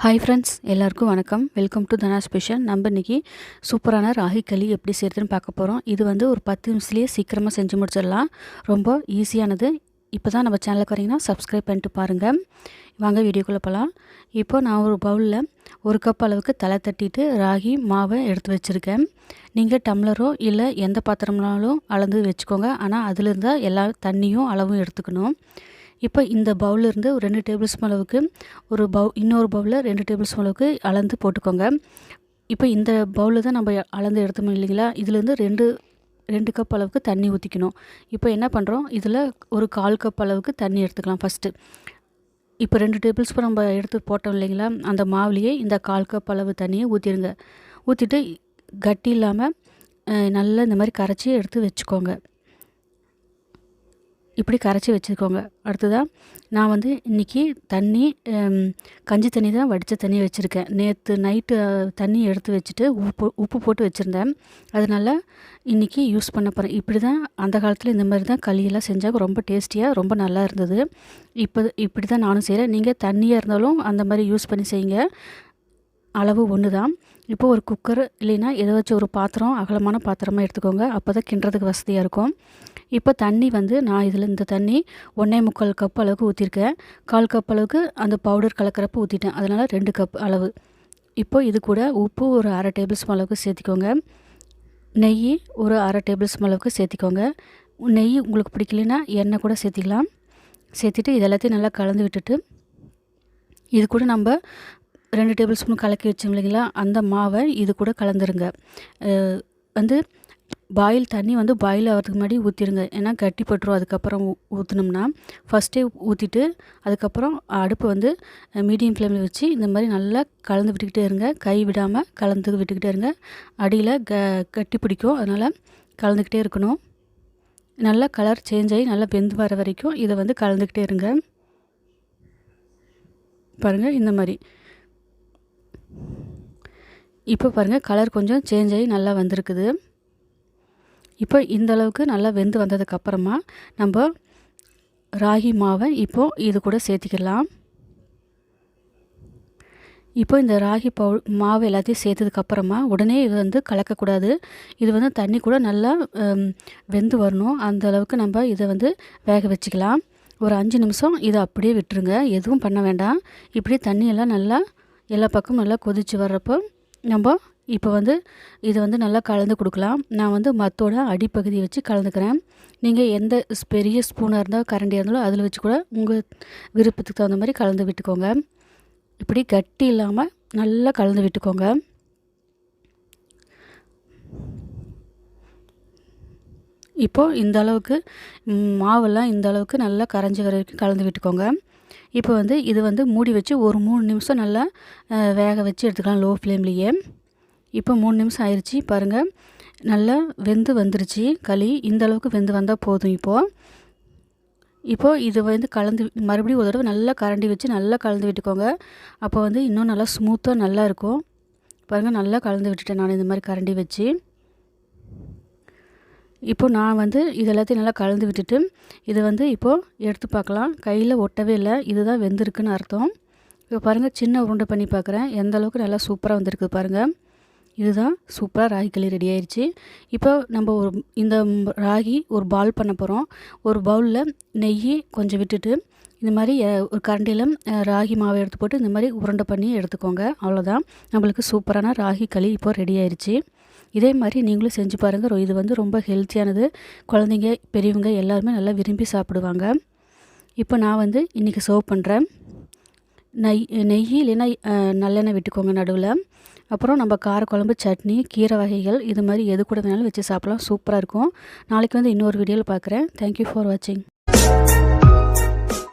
Hi friends, எல்லாருக்கும் வணக்கம். Welcome to Dhana special. நம்ம இன்றைக்கி சூப்பரான ராகி களி எப்படி செய்கிறதுன்னு பார்க்க போகிறோம். இது வந்து ஒரு 10 நிமிஷத்துலேயே சீக்கிரமாக செஞ்சு முடிச்சிடலாம். ரொம்ப ஈஸியானது. இப்போ தான் நம்ம சேனலுக்கு வரீங்கன்னா சப்ஸ்கிரைப் பண்ணிட்டு பாருங்கள். வாங்க வீடியோக்குள்ளே போகலாம். இப்போ நான் ஒரு பவுலில் 1 கப் அளவுக்கு தலை தட்டிட்டு ராகி மாவை எடுத்து வச்சுருக்கேன். நீங்கள் டம்ளரோ இல்லை எந்த பாத்திரம்னாலும் அளந்து வச்சுக்கோங்க. ஆனால் அதில் இருந்தால் எல்லா தண்ணியும் அளவும் எடுத்துக்கணும். இப்போ இந்த பவுலிருந்து ஒரு 2 டேபிள் ஸ்பூன் அளவுக்கு இன்னொரு பவுலில் 2 டேபிள் ஸ்பூன் அளவுக்கு அளந்து போட்டுக்கோங்க. இப்போ இந்த பவுலில் தான் நம்ம அளந்து எடுத்தோம் இல்லைங்களா, இதுலேருந்து 2 கப் அளவுக்கு தண்ணி ஊற்றிக்கணும். இப்போ என்ன பண்ணுறோம், இதில் ஒரு 1/4 கப் அளவுக்கு தண்ணி எடுத்துக்கலாம் ஃபஸ்ட்டு. இப்போ 2 டேபிள் ஸ்பூன் நம்ம எடுத்து போட்டோம் இல்லைங்களா, அந்த மாவுலேயே இந்த 1/4 கப் அளவு தண்ணியை ஊற்றிடுங்க. ஊற்றிட்டு கட்டி இல்லாமல் நல்லா இந்த மாதிரி கரைச்சி எடுத்து வச்சுக்கோங்க. இப்படி கரைச்சி வச்சுக்கோங்க. அடுத்ததாக நான் வந்து இன்றைக்கி கஞ்சி தண்ணி தான் வடித்த தண்ணி வச்சுருக்கேன். நேற்று நைட்டு தண்ணி எடுத்து வச்சுட்டு உப்பு போட்டு வச்சுருந்தேன். அதனால் இன்றைக்கி யூஸ் பண்ண போகிறேன். இப்படி தான் அந்த காலத்தில் இந்த மாதிரி தான் களியெல்லாம் செஞ்சால் ரொம்ப டேஸ்டியாக ரொம்ப நல்லா இருந்தது. இப்படி தான் நானும் செய்கிறேன். நீங்கள் தண்ணியாக இருந்தாலும் அந்த மாதிரி யூஸ் பண்ணி செய்யுங்க. அளவு ஒன்று தான். இப்போ ஒரு குக்கர் இல்லைன்னா ஏதாச்சும் ஒரு பாத்திரம், அகலமான பாத்திரமாக எடுத்துக்கோங்க. அப்போ தான் கிண்டுறதுக்கு வசதியாக இருக்கும். இப்போ தண்ணி வந்து நான் இந்த தண்ணி 1.25 கப் அளவுக்கு ஊற்றிருக்கேன். 1/4 கப் அளவுக்கு அந்த பவுடர் கலக்கிறப்ப ஊற்றிட்டேன். அதனால் 2 கப் அளவு. இப்போ இது கூட உப்பு ஒரு 1/2 டேபிள் ஸ்பூன் அளவுக்கு சேர்த்திக்கோங்க. நெய் ஒரு 1/2 டேபிள் ஸ்பூன் அளவுக்கு சேர்த்திக்கோங்க. நெய் உங்களுக்கு பிடிக்கலன்னா எண்ணெய் கூட சேர்த்திக்கலாம். சேர்த்துட்டு இது எல்லாத்தையும் நல்லா கலந்து விட்டுட்டு, இது கூட நம்ம 2 டேபிள் ஸ்பூன் கலக்கி வச்சோம் இல்லைங்களா, அந்த மாவை இது கூட கலந்துருங்க. வந்து தண்ணி வந்து பாயில் ஆகிறதுக்கு முன்னாடி ஊற்றிடுங்க. ஏன்னா கட்டி பட்டுரும். அதுக்கப்புறம் ஊற்றினோம்னா ஃபஸ்ட்டே ஊற்றிட்டு அதுக்கப்புறம் அடுப்பு வந்து மீடியம் ஃப்ளேமில் வச்சு இந்த மாதிரி நல்லா கலந்து விட்டுக்கிட்டே இருங்க. கை விடாமல் கலந்து விட்டுக்கிட்டே இருங்க. அடியில் கட்டி பிடிக்கும். அதனால் கலந்துக்கிட்டே இருக்கணும். நல்லா கலர் சேஞ்ச் ஆகி நல்லா வெந்து வர வரைக்கும் இதை வந்து கலந்துக்கிட்டே இருங்க. பாருங்கள், இந்த மாதிரி. இப்போ பாருங்கள், கலர் கொஞ்சம் சேஞ்ச் ஆகி நல்லா வந்திருக்குது. இப்போ இந்த அளவுக்கு நல்லா வெந்து வந்ததுக்கப்புறமா நம்ம ராகி மாவை இது கூட சேர்த்திக்கலாம். இப்போ இந்த ராகி மாவு எல்லாத்தையும் சேர்த்ததுக்கப்புறமா உடனே இது வந்து கலக்கக்கூடாது. இது வந்து தண்ணி கூட நல்லா வெந்து வரணும். அந்த அளவுக்கு நம்ம இதை வந்து வேக வச்சுக்கலாம். ஒரு 5 நிமிஷம் இதை அப்படியே விட்டுருங்க. எதுவும் பண்ண வேண்டாம். இப்படி தண்ணியெல்லாம் நல்லா எல்லா பக்கமும் நல்லா கொதித்து வர்றப்போ நம்ம இப்போ வந்து இதை வந்து நல்லா கலந்து கொடுக்கலாம். நான் வந்து மத்தோட அடிப்பகுதியை வச்சு கலந்துக்கிறேன். நீங்கள் எந்த பெரிய ஸ்பூனாக இருந்தால் கரண்டியாக இருந்தாலும் அதில் வச்சு கூட உங்கள் விருப்பத்துக்கு தகுந்த மாதிரி கலந்து விட்டுக்கோங்க. இப்படி கட்டி இல்லாமல் நல்லா கலந்து விட்டுக்கோங்க. இப்போது இந்த அளவுக்கு மாவெல்லாம் இந்த அளவுக்கு நல்லா கரைஞ்சி வர வரைக்கும் கலந்து விட்டுக்கோங்க. இப்போ வந்து இது வந்து மூடி வச்சு ஒரு 3 நிமிஷம் நல்லா வேக வச்சு எடுத்துக்கலாம், லோ ஃப்ளேம்லேயே. இப்போ 3 நிமிஷம் ஆயிடுச்சு. பாருங்கள், நல்லா வெந்து வந்துருச்சு களி. இந்த அளவுக்கு வெந்து வந்தால் போதும். இப்போது இது வந்து மறுபடியும் ஒரு தடவை நல்லா கரண்டி வச்சு நல்லா கலந்து விட்டுக்கோங்க. அப்போ வந்து இன்னும் நல்லா ஸ்மூத்தாக நல்லா இருக்கும். பாருங்கள், நல்லா கலந்து விட்டுட்டேன் நான் இந்த மாதிரி கரண்டி வச்சு. இப்போ நான் வந்து இது எல்லாத்தையும் நல்லா கலந்து விட்டுட்டு இதை வந்து இப்போது எடுத்து பார்க்கலாம். கையில் ஒட்டவே இல்லை. இதுதான் வெந்திருக்குன்னு அர்த்தம். இப்போ பாருங்கள், சின்ன உருண்டை பண்ணி பார்க்குறேன். எந்த அளவுக்கு நல்லா சூப்பராக வந்திருக்கு பாருங்கள். இதுதான் சூப்பராக ராகி களி ரெடி ஆயிடுச்சு. இப்போ நம்ம இந்த ராகி ஒரு பால் பண்ண போகிறோம். ஒரு பவுலில் நெய் கொஞ்சம் விட்டுட்டு இந்த மாதிரி ஒரு கரண்டியில் ராகி மாவை எடுத்து போட்டு இந்த மாதிரி உருண்டை பண்ணி எடுத்துக்கோங்க. அவ்வளோதான், நம்மளுக்கு சூப்பரான ராகி களி இப்போ ரெடி ஆயிடுச்சு. இதே மாதிரி நீங்களும் செஞ்சு பாருங்கள். இது வந்து ரொம்ப ஹெல்த்தியானது. குழந்தைங்க, பெரியவங்க எல்லாருமே நல்லா விரும்பி சாப்பிடுவாங்க. இப்போ நான் வந்து இன்றைக்கி சர்வ் பண்ணுறேன். நெய் இல்லைன்னா நல்லெண்ணெய் விட்டுக்கோங்க நடுவில். அப்புறம் நம்ம காரக்குழம்பு, சட்னி, கீரை வகைகள் இது மாதிரி எது கூட வேணாலும் வச்சு சாப்பிடலாம். சூப்பராக இருக்கும். நாளைக்கு வந்து இன்னொரு வீடியோவில் பார்க்குறேன். தேங்க்யூ ஃபார் வாட்சிங்.